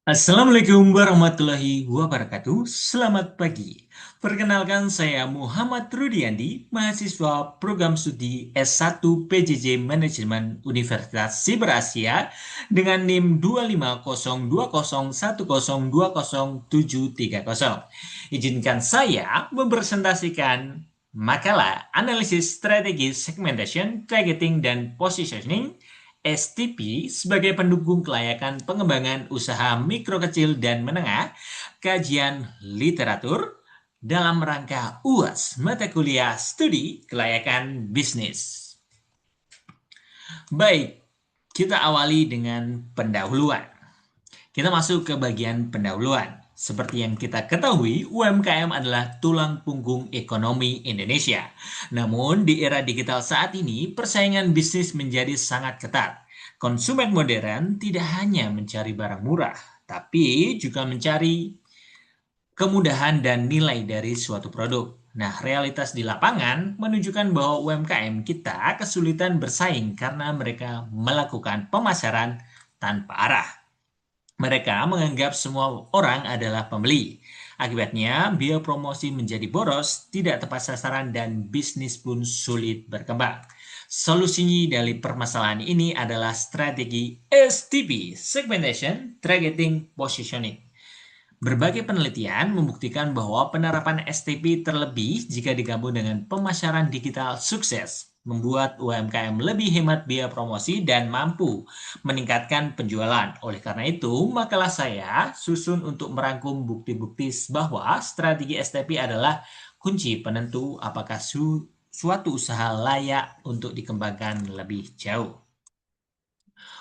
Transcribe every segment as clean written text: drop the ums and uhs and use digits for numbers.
Assalamualaikum warahmatullahi wabarakatuh. Selamat pagi. Perkenalkan saya Muhammad Rudiandi, mahasiswa program studi S1 PJJ Manajemen Universitas Siber Asia dengan NIM 2502010202730. Izinkan saya mempresentasikan makalah analisis strategi segmentation, targeting, dan positioning STP sebagai pendukung kelayakan pengembangan usaha mikro kecil dan menengah, kajian literatur dalam rangka UAS mata kuliah studi kelayakan bisnis. Baik, kita awali dengan pendahuluan. Kita masuk ke bagian pendahuluan. Seperti yang kita ketahui, UMKM adalah tulang punggung ekonomi Indonesia. Namun, di era digital saat ini, persaingan bisnis menjadi sangat ketat. Konsumen modern tidak hanya mencari barang murah, tapi juga mencari kemudahan dan nilai dari suatu produk. Nah, realitas di lapangan menunjukkan bahwa UMKM kita kesulitan bersaing karena mereka melakukan pemasaran tanpa arah. Mereka menganggap semua orang adalah pembeli. Akibatnya, biaya promosi menjadi boros, tidak tepat sasaran, dan bisnis pun sulit berkembang. Solusi dari permasalahan ini adalah strategi STP, Segmentation, Targeting, Positioning. Berbagai penelitian membuktikan bahwa penerapan STP terlebih jika digabung dengan pemasaran digital sukses, membuat UMKM lebih hemat biaya promosi dan mampu meningkatkan penjualan. Oleh karena itu, makalah saya susun untuk merangkum bukti-bukti bahwa strategi STP adalah kunci penentu apakah suatu usaha layak untuk dikembangkan lebih jauh.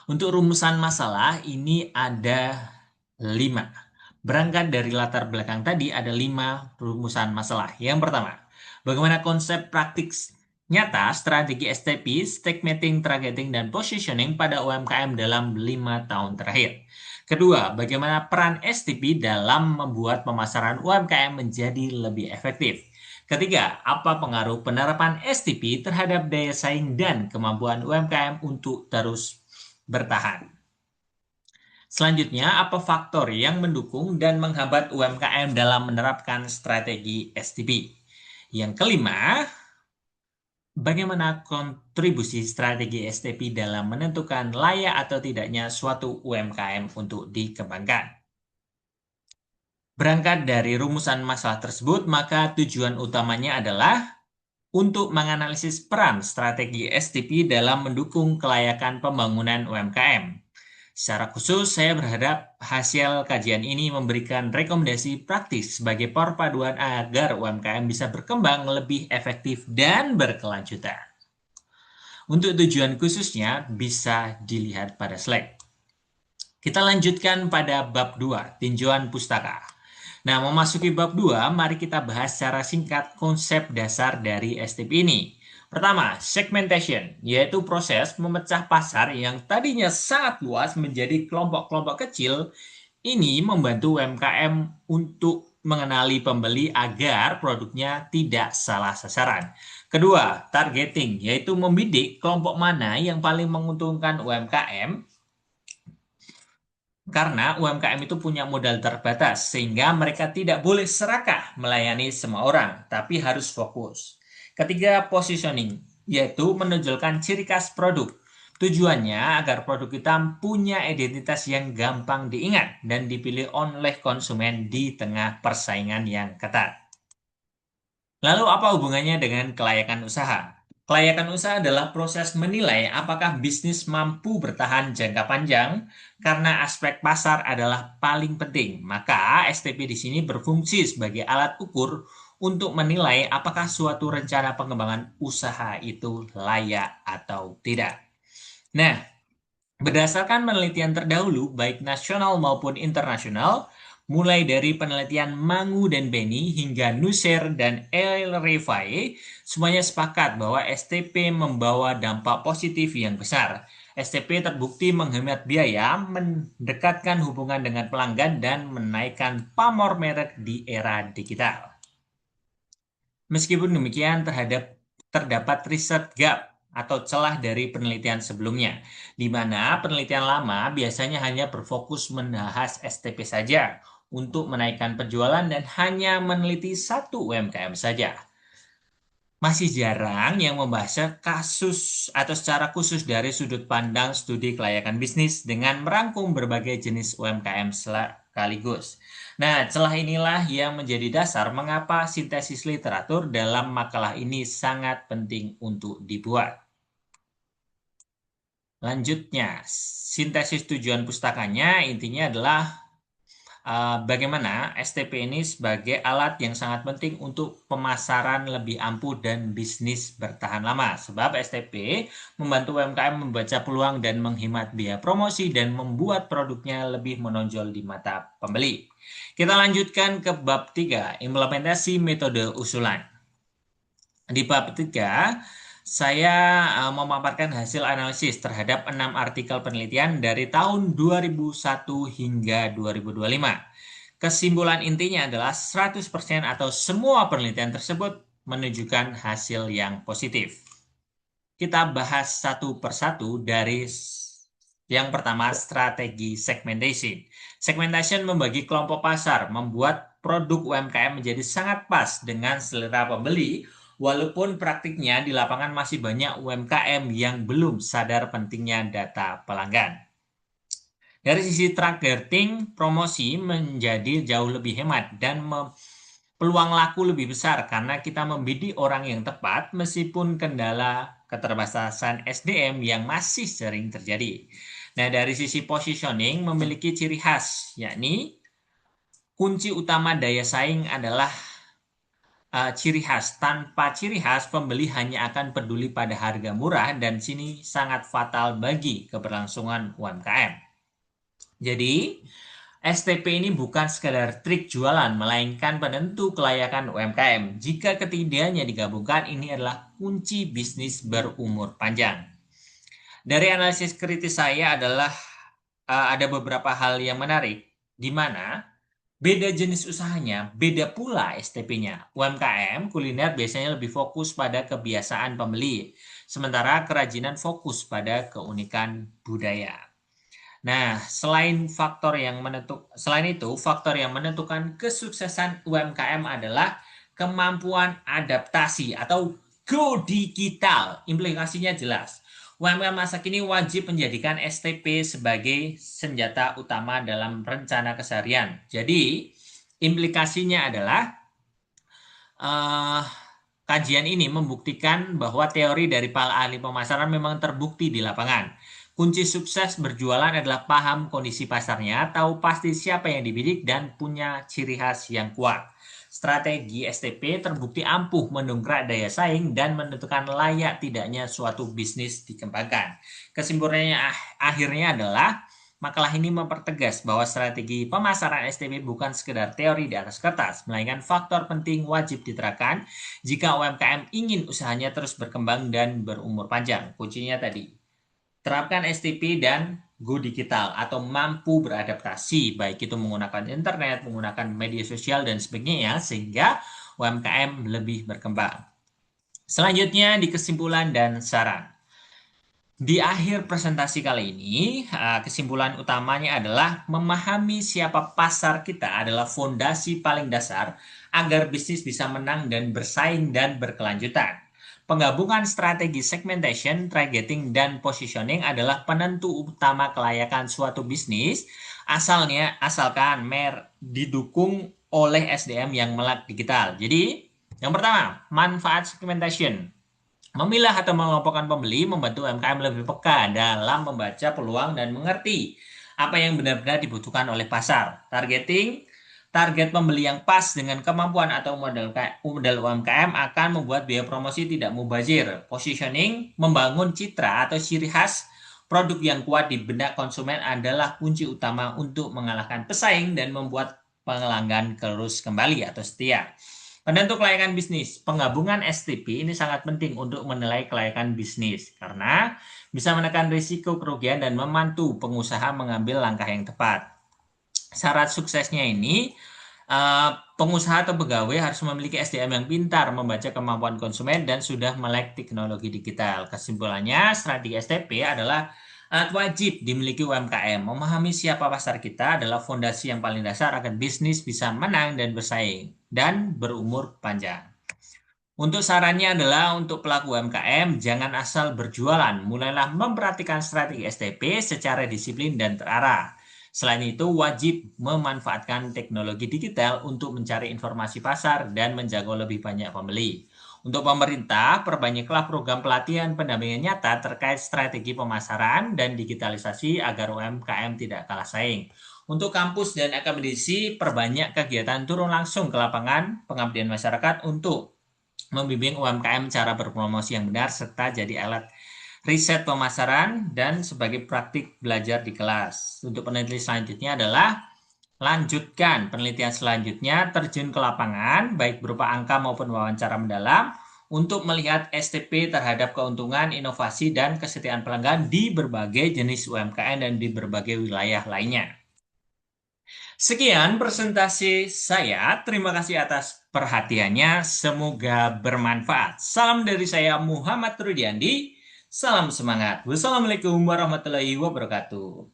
Untuk rumusan masalah ini ada 5. Berangkat dari latar belakang tadi ada 5 rumusan masalah. Yang pertama, bagaimana konsep praktik nyata strategi STP, segmenting, targeting, dan positioning pada UMKM dalam 5 tahun terakhir. Kedua, bagaimana peran STP dalam membuat pemasaran UMKM menjadi lebih efektif. Ketiga, apa pengaruh penerapan STP terhadap daya saing dan kemampuan UMKM untuk terus bertahan. Selanjutnya, apa faktor yang mendukung dan menghambat UMKM dalam menerapkan strategi STP? Yang kelima, bagaimana kontribusi strategi STP dalam menentukan layak atau tidaknya suatu UMKM untuk dikembangkan? Berangkat dari rumusan masalah tersebut, maka tujuan utamanya adalah untuk menganalisis peran strategi STP dalam mendukung kelayakan pembangunan UMKM. Secara khusus, saya berharap hasil kajian ini memberikan rekomendasi praktis sebagai perpaduan agar UMKM bisa berkembang lebih efektif dan berkelanjutan. Untuk tujuan khususnya bisa dilihat pada slide. Kita lanjutkan pada bab 2, tinjauan pustaka. Nah, memasuki bab 2, mari kita bahas secara singkat konsep dasar dari STP ini. Pertama, segmentation, yaitu proses memecah pasar yang tadinya sangat luas menjadi kelompok-kelompok kecil. Ini membantu UMKM untuk mengenali pembeli agar produknya tidak salah sasaran. Kedua, targeting, yaitu membidik kelompok mana yang paling menguntungkan UMKM karena UMKM itu punya modal terbatas, sehingga mereka tidak boleh serakah melayani semua orang, tapi harus fokus. Ketiga, positioning, yaitu menonjolkan ciri khas produk. Tujuannya agar produk kita punya identitas yang gampang diingat dan dipilih oleh konsumen di tengah persaingan yang ketat. Lalu apa hubungannya dengan kelayakan usaha? Kelayakan usaha adalah proses menilai apakah bisnis mampu bertahan jangka panjang karena aspek pasar adalah paling penting. Maka STP di sini berfungsi sebagai alat ukur untuk menilai apakah suatu rencana pengembangan usaha itu layak atau tidak. Nah, berdasarkan penelitian terdahulu, baik nasional maupun internasional, mulai dari penelitian Mangu dan Beni hingga Nusser dan El Rifai, semuanya sepakat bahwa STP membawa dampak positif yang besar. STP terbukti menghemat biaya, mendekatkan hubungan dengan pelanggan, dan menaikkan pamor merek di era digital. Meskipun demikian, terdapat riset gap atau celah dari penelitian sebelumnya, di mana penelitian lama biasanya hanya berfokus membahas STP saja untuk menaikkan penjualan dan hanya meneliti satu UMKM saja. Masih jarang yang membahas kasus atau secara khusus dari sudut pandang studi kelayakan bisnis dengan merangkum berbagai jenis UMKM sekaligus. Nah, celah inilah yang menjadi dasar mengapa sintesis literatur dalam makalah ini sangat penting untuk dibuat. Lanjutnya, sintesis tujuan pustakanya intinya adalah bagaimana STP ini sebagai alat yang sangat penting untuk pemasaran lebih ampuh dan bisnis bertahan lama. Sebab STP membantu UMKM membaca peluang dan menghemat biaya promosi dan membuat produknya lebih menonjol di mata pembeli. Kita lanjutkan ke bab 3, implementasi metode usulan. Di bab 3, saya memaparkan hasil analisis terhadap 6 artikel penelitian dari tahun 2001 hingga 2025. Kesimpulan intinya adalah 100% atau semua penelitian tersebut menunjukkan hasil yang positif. Kita bahas satu persatu dari yang pertama, strategi segmentation. Segmentation membagi kelompok pasar, membuat produk UMKM menjadi sangat pas dengan selera pembeli. Walaupun praktiknya di lapangan masih banyak UMKM yang belum sadar pentingnya data pelanggan. Dari sisi targeting, promosi menjadi jauh lebih hemat dan peluang laku lebih besar karena kita membidik orang yang tepat meskipun kendala keterbatasan SDM yang masih sering terjadi. Nah, dari sisi positioning memiliki ciri khas, yakni kunci utama daya saing adalah ciri khas. Tanpa ciri khas, pembeli hanya akan peduli pada harga murah dan sini sangat fatal bagi keberlangsungan UMKM. Jadi, STP ini bukan sekadar trik jualan, melainkan penentu kelayakan UMKM. Jika ketiganya digabungkan, ini adalah kunci bisnis berumur panjang. Dari analisis kritis saya adalah ada beberapa hal yang menarik, di mana beda jenis usahanya, beda pula STP-nya. UMKM kuliner biasanya lebih fokus pada kebiasaan pembeli, sementara kerajinan fokus pada keunikan budaya. Nah, selain itu, faktor yang menentukan kesuksesan UMKM adalah kemampuan adaptasi atau go digital. Implikasinya jelas. UMKM masa kini wajib menjadikan STP sebagai senjata utama dalam rencana keseharian. Jadi, implikasinya adalah kajian ini membuktikan bahwa teori dari para ahli pemasaran memang terbukti di lapangan. Kunci sukses berjualan adalah paham kondisi pasarnya, tahu pasti siapa yang dibidik, dan punya ciri khas yang kuat. Strategi STP terbukti ampuh mendongkrak daya saing dan menentukan layak tidaknya suatu bisnis dikembangkan. Kesimpulannya akhirnya adalah makalah ini mempertegas bahwa strategi pemasaran STP bukan sekedar teori di atas kertas, melainkan faktor penting wajib diterapkan jika UMKM ingin usahanya terus berkembang dan berumur panjang. Kuncinya tadi, terapkan STP dan go digital atau mampu beradaptasi, baik itu menggunakan internet, menggunakan media sosial, dan sebagainya, sehingga UMKM lebih berkembang. Selanjutnya di kesimpulan dan saran. Di akhir presentasi kali ini, kesimpulan utamanya adalah memahami siapa pasar kita adalah fondasi paling dasar agar bisnis bisa menang dan bersaing dan berkelanjutan. Penggabungan strategi segmentation, targeting, dan positioning adalah penentu utama kelayakan suatu bisnis, asalkan didukung oleh SDM yang melek digital. Jadi, yang pertama, manfaat segmentation. Memilah atau mengelompokkan pembeli membantu UMKM lebih peka dalam membaca peluang dan mengerti apa yang benar-benar dibutuhkan oleh pasar. Targeting, target pembeli yang pas dengan kemampuan atau modal UMKM akan membuat biaya promosi tidak mubazir. Positioning, membangun citra atau ciri khas produk yang kuat di benak konsumen adalah kunci utama untuk mengalahkan pesaing dan membuat pelanggan terus kembali atau setia. Penentu kelayakan bisnis. Penggabungan STP ini sangat penting untuk menilai kelayakan bisnis karena bisa menekan risiko kerugian dan membantu pengusaha mengambil langkah yang tepat. Syarat suksesnya ini Pengusaha atau pegawai harus memiliki SDM yang pintar, membaca kemampuan konsumen, dan sudah melek teknologi digital. Kesimpulannya, strategi STP adalah wajib dimiliki UMKM. Memahami siapa pasar kita adalah fondasi yang paling dasar agar bisnis bisa menang dan bersaing, dan berumur panjang. Untuk sarannya adalah untuk pelaku UMKM, jangan asal berjualan. Mulailah memperhatikan strategi STP secara disiplin dan terarah. Selain itu, wajib memanfaatkan teknologi digital untuk mencari informasi pasar dan menjangkau lebih banyak pembeli. Untuk pemerintah, perbanyaklah program pelatihan pendampingan nyata terkait strategi pemasaran dan digitalisasi agar UMKM tidak kalah saing. Untuk kampus dan akademisi, perbanyak kegiatan turun langsung ke lapangan pengabdian masyarakat untuk membimbing UMKM cara berpromosi yang benar serta jadi alat riset pemasaran dan sebagai praktik belajar di kelas. Untuk penelitian selanjutnya adalah lanjutkan penelitian selanjutnya, terjun ke lapangan baik berupa angka maupun wawancara mendalam untuk melihat STP terhadap keuntungan, inovasi, dan kesetiaan pelanggan di berbagai jenis UMKM dan di berbagai wilayah lainnya. Sekian presentasi saya. Terima kasih atas perhatiannya. Semoga bermanfaat. Salam dari saya Muhammad Rudiandi. Salam semangat. Wassalamualaikum warahmatullahi wabarakatuh.